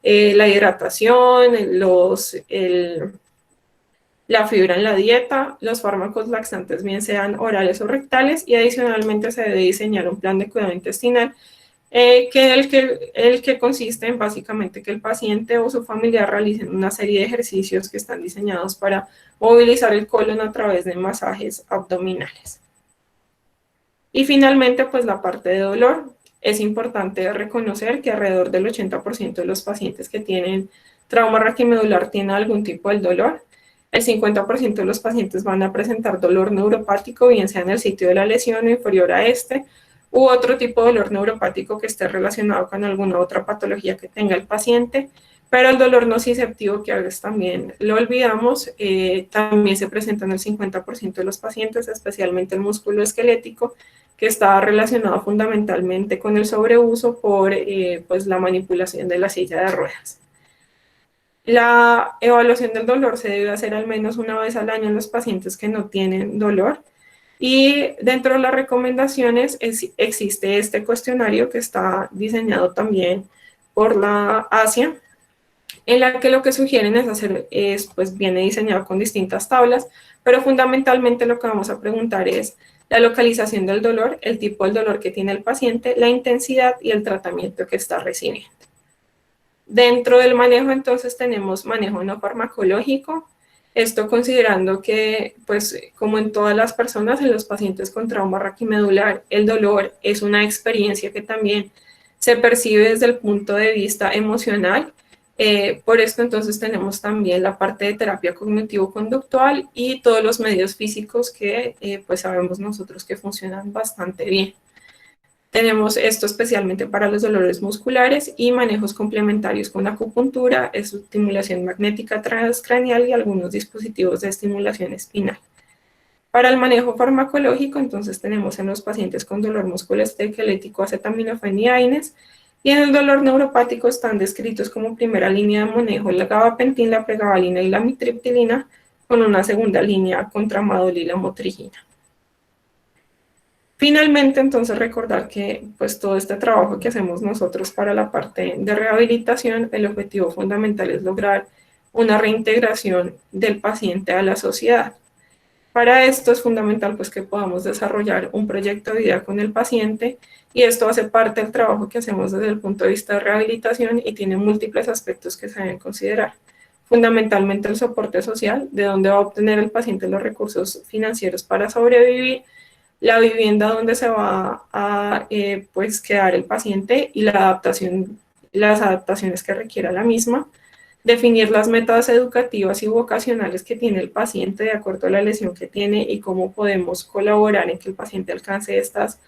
la hidratación, la fibra en la dieta, los fármacos laxantes bien sean orales o rectales y adicionalmente se debe diseñar un plan de cuidado intestinal el que consiste en básicamente que el paciente o su familiar realicen una serie de ejercicios que están diseñados para movilizar el colon a través de masajes abdominales. Y finalmente, pues la parte de dolor. Es importante reconocer que alrededor del 80% de los pacientes que tienen trauma raquimedular tienen algún tipo de dolor. El 50% de los pacientes van a presentar dolor neuropático, bien sea en el sitio de la lesión o inferior a este, u otro tipo de dolor neuropático que esté relacionado con alguna otra patología que tenga el paciente, pero el dolor nociceptivo, que a veces también lo olvidamos, también se presenta en el 50% de los pacientes, especialmente el músculo esquelético, que está relacionado fundamentalmente con el sobreuso por pues la manipulación de la silla de ruedas. La evaluación del dolor se debe hacer al menos una vez al año en los pacientes que no tienen dolor. Y dentro de las recomendaciones existe este cuestionario que está diseñado también por la ASIA, en la que lo que sugieren pues viene diseñado con distintas tablas, pero fundamentalmente lo que vamos a preguntar es la localización del dolor, el tipo del dolor que tiene el paciente, la intensidad y el tratamiento que está recibiendo. Dentro del manejo entonces tenemos manejo no farmacológico. Esto considerando que, pues, como en todas las personas, en los pacientes con trauma raquimedular, el dolor es una experiencia que también se percibe desde el punto de vista emocional. Por esto entonces tenemos también la parte de terapia cognitivo-conductual y todos los medios físicos que pues sabemos nosotros que funcionan bastante bien. Tenemos esto especialmente para los dolores musculares y manejos complementarios con acupuntura, estimulación magnética transcranial y algunos dispositivos de estimulación espinal. Para el manejo farmacológico, entonces tenemos en los pacientes con dolor musculoesquelético acetaminofén y AINES, y en el dolor neuropático están descritos como primera línea de manejo la gabapentin, la pregabalina y la amitriptilina, con una segunda línea con tramadol y la motrigina. Finalmente, entonces, recordar que pues todo este trabajo que hacemos nosotros para la parte de rehabilitación, el objetivo fundamental es lograr una reintegración del paciente a la sociedad. Para esto es fundamental pues que podamos desarrollar un proyecto de vida con el paciente, y esto hace parte del trabajo que hacemos desde el punto de vista de rehabilitación y tiene múltiples aspectos que se deben considerar. Fundamentalmente el soporte social, de donde va a obtener el paciente los recursos financieros para sobrevivir, la vivienda donde se va a pues quedar el paciente y la adaptación, las adaptaciones que requiera la misma, definir las metas educativas y vocacionales que tiene el paciente de acuerdo a la lesión que tiene y cómo podemos colaborar en que el paciente alcance estas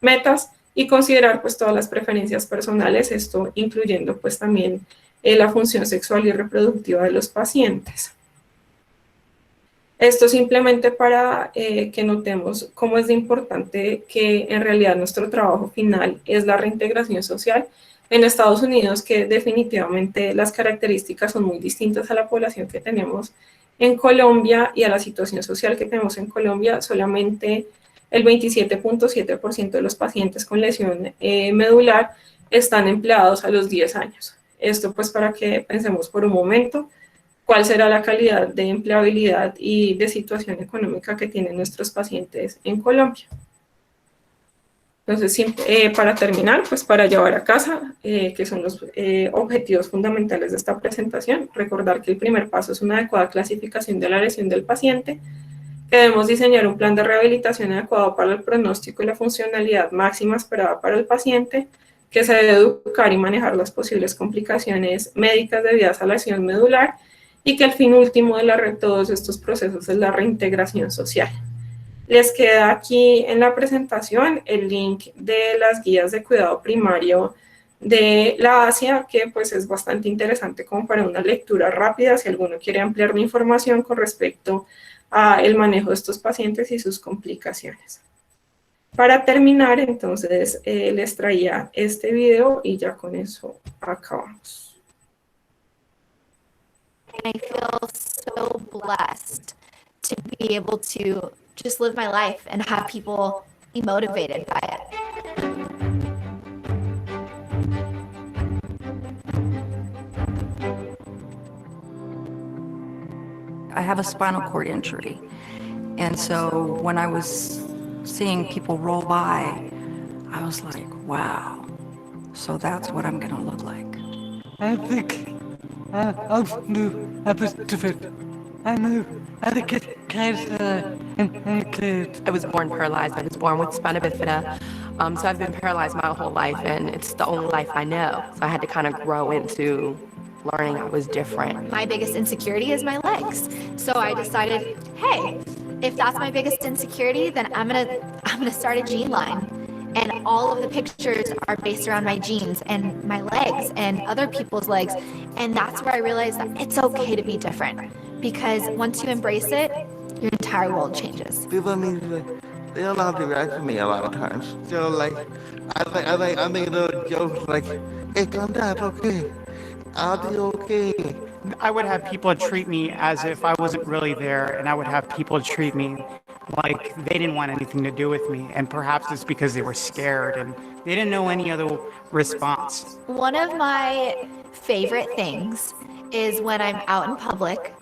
metas, y considerar pues todas las preferencias personales, esto incluyendo pues también la función sexual y reproductiva de los pacientes. Esto simplemente para que notemos cómo es de importante que en realidad nuestro trabajo final es la reintegración social. En Estados Unidos, que definitivamente las características son muy distintas a la población que tenemos en Colombia y a la situación social que tenemos en Colombia, solamente el 27.7% de los pacientes con lesión medular están empleados a los 10 años. Esto pues para que pensemos por un momento cuál será la calidad de empleabilidad y de situación económica que tienen nuestros pacientes en Colombia. Entonces, para terminar, pues para llevar a casa, que son los objetivos fundamentales de esta presentación, recordar que el primer paso es una adecuada clasificación de la lesión del paciente, que debemos diseñar un plan de rehabilitación adecuado para el pronóstico y la funcionalidad máxima esperada para el paciente, que se debe educar y manejar las posibles complicaciones médicas debidas a la lesión medular, y que el fin último de todos estos procesos es la reintegración social. Les queda aquí en la presentación el link de las guías de cuidado primario de la ASIA, que pues es bastante interesante como para una lectura rápida si alguno quiere ampliar la información con respecto al manejo de estos pacientes y sus complicaciones. Para terminar, entonces, les traía este video y ya con eso acabamos. I feel so blessed to be able to just live my life and have people be motivated by it. I have a spinal cord injury, and so when I was seeing people roll by, I was like, wow, so that's what I'm gonna look like. I think I'll do a bit of it. I know how to get cancer and kids. I was born paralyzed. I was born with spina bifida. So I've been paralyzed my whole life, and it's the only life I know. So I had to kind of grow into learning I was different. My biggest insecurity is my legs. So I decided, hey, if that's my biggest insecurity, then I'm gonna start a gene line. And all of the pictures are based around my genes and my legs and other people's legs. And that's where I realized that it's okay to be different. Because once you embrace it, your entire world changes. People need to, they don't know how to react to me a lot of times. So like, I make little jokes like, hey, calm down, it's okay. I'll be okay. I would have people treat me as if I wasn't really there, and I would have people treat me like they didn't want anything to do with me, and perhaps it's because they were scared and they didn't know any other response. One of my favorite things is when I'm out in public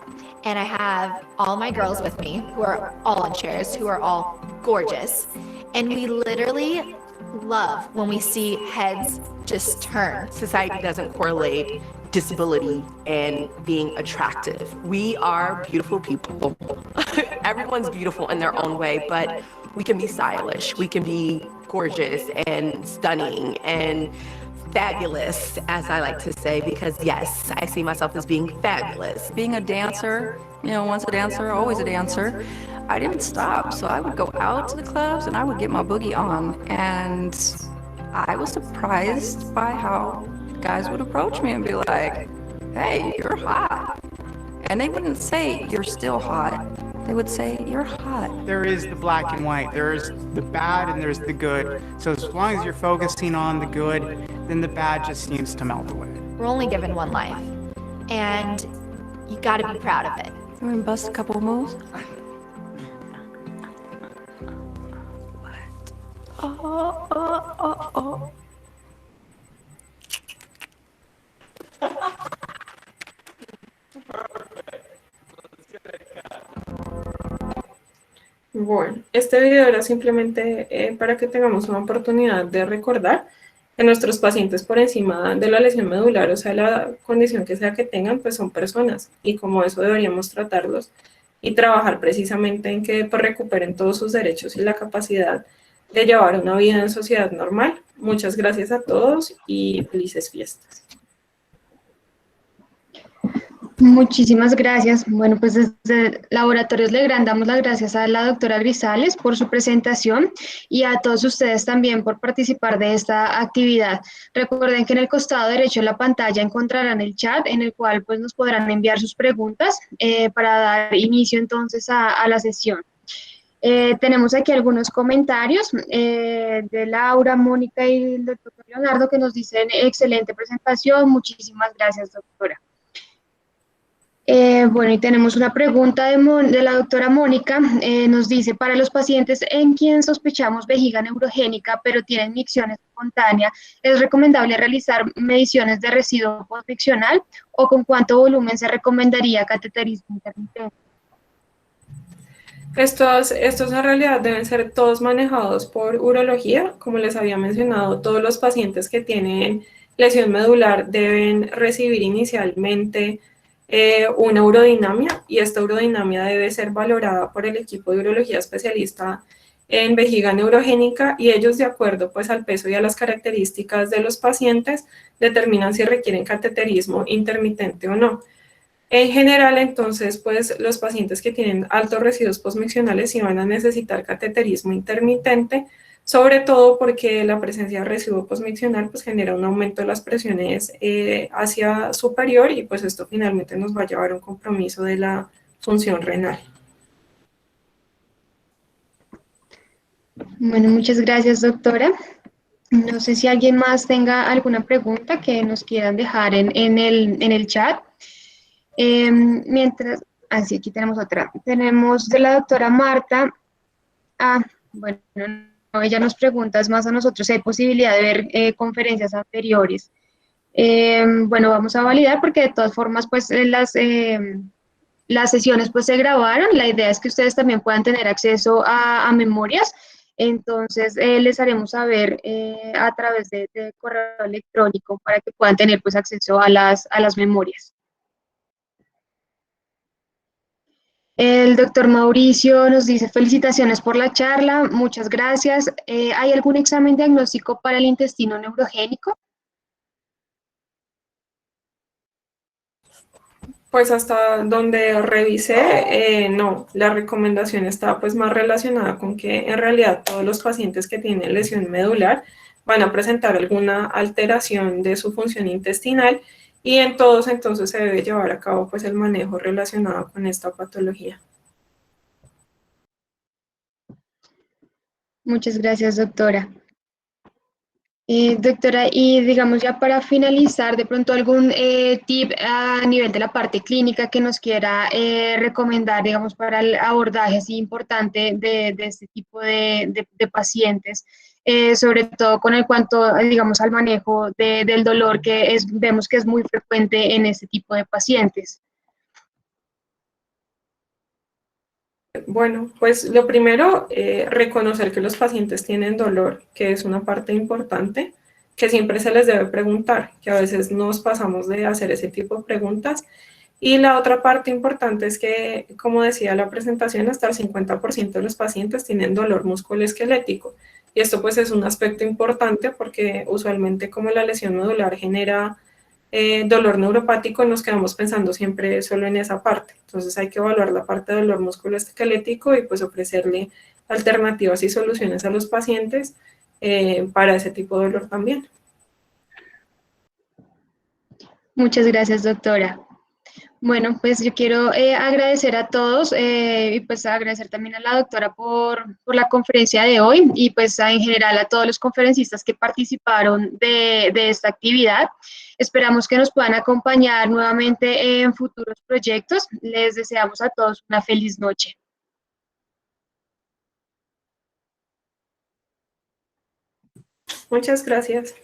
and I have all my girls with me who are all in chairs, who are all gorgeous, and we literally love when we see heads just turn. Society doesn't correlate disability and being attractive. We are beautiful people. Everyone's beautiful in their own way, but we can be stylish, we can be gorgeous and stunning and fabulous, as I like to say, because yes, I see myself as being fabulous. Being a dancer, once a dancer, always a dancer, I didn't stop. So I would go out to the clubs and I would get my boogie on. And I was surprised by how guys would approach me and be like, hey, you're hot. And they wouldn't say, you're still hot. They would say, you're hot. There is the black and white. There's the bad and there's the good. So as long as you're focusing on the good, then the bad just seems to melt away. We're only given one life, and you gotta be proud of it. You want to bust a couple of moves? Oh. Bueno, este video era simplemente para que tengamos una oportunidad de recordar que nuestros pacientes por encima de la lesión medular, o sea, la condición que sea que tengan, pues son personas, y como eso deberíamos tratarlos y trabajar precisamente en que pues, recuperen todos sus derechos y la capacidad de llevar una vida en sociedad normal. Muchas gracias a todos y felices fiestas. Muchísimas gracias. Bueno, pues desde Laboratorios Legrand damos las gracias a la doctora Grisales por su presentación y a todos ustedes también por participar de esta actividad. Recuerden que en el costado derecho de la pantalla encontrarán el chat en el cual pues nos podrán enviar sus preguntas para dar inicio entonces a la sesión. Tenemos aquí algunos comentarios de Laura, Mónica y el doctor Leonardo que nos dicen excelente presentación. Muchísimas gracias, doctora. Bueno, y tenemos una pregunta de la doctora Mónica, nos dice, para los pacientes en quien sospechamos vejiga neurogénica pero tienen micción espontánea, ¿es recomendable realizar mediciones de residuo postmiccional o con cuánto volumen se recomendaría cateterismo intermitente? Estos en realidad deben ser todos manejados por urología. Como les había mencionado, todos los pacientes que tienen lesión medular deben recibir inicialmente una urodinamia, y esta urodinamia debe ser valorada por el equipo de urología especialista en vejiga neurogénica, y ellos, de acuerdo pues al peso y a las características de los pacientes, determinan si requieren cateterismo intermitente o no. En general, entonces, pues los pacientes que tienen altos residuos postmiccionales sí van a necesitar cateterismo intermitente, sobre todo porque la presencia de residuo postmiccional pues genera un aumento de las presiones hacia superior, y pues esto finalmente nos va a llevar a un compromiso de la función renal. Bueno, muchas gracias, doctora. No sé si alguien más tenga alguna pregunta que nos quieran dejar en el chat. Así, aquí tenemos otra. Tenemos de la doctora Marta. Bueno, no, ella nos pregunta es más a nosotros si hay posibilidad de ver conferencias anteriores. Bueno, vamos a validar porque de todas formas, pues las sesiones pues se grabaron. La idea es que ustedes también puedan tener acceso a memorias. Entonces, les haremos saber a través de correo electrónico para que puedan tener pues acceso a las memorias. El doctor Mauricio nos dice felicitaciones por la charla, muchas gracias. ¿Hay algún examen diagnóstico para el intestino neurogénico? Pues hasta donde revisé, no, la recomendación está pues más relacionada con que en realidad todos los pacientes que tienen lesión medular van a presentar alguna alteración de su función intestinal, y en todos entonces se debe llevar a cabo pues el manejo relacionado con esta patología. Muchas gracias, doctora. Doctora, y digamos ya para finalizar, de pronto algún tip a nivel de la parte clínica que nos quiera recomendar, digamos, para el abordaje así importante de este tipo de pacientes, sobre todo con el cuanto, digamos, al manejo del dolor que vemos que es muy frecuente en este tipo de pacientes. Bueno, pues lo primero, reconocer que los pacientes tienen dolor, que es una parte importante. que siempre se les debe preguntar, que a veces nos pasamos de hacer ese tipo de preguntas. Y la otra parte importante es que, como decía la presentación, hasta el 50% de los pacientes tienen dolor musculoesquelético. Y esto pues es un aspecto importante porque usualmente como la lesión medular genera dolor neuropático, nos quedamos pensando siempre solo en esa parte. Entonces hay que evaluar la parte de dolor musculoesquelético y pues ofrecerle alternativas y soluciones a los pacientes para ese tipo de dolor también. Muchas gracias, doctora. Bueno, pues yo quiero agradecer a todos y pues agradecer también a la doctora por la conferencia de hoy y pues en general a todos los conferencistas que participaron de esta actividad. Esperamos que nos puedan acompañar nuevamente en futuros proyectos. Les deseamos a todos una feliz noche. Muchas gracias.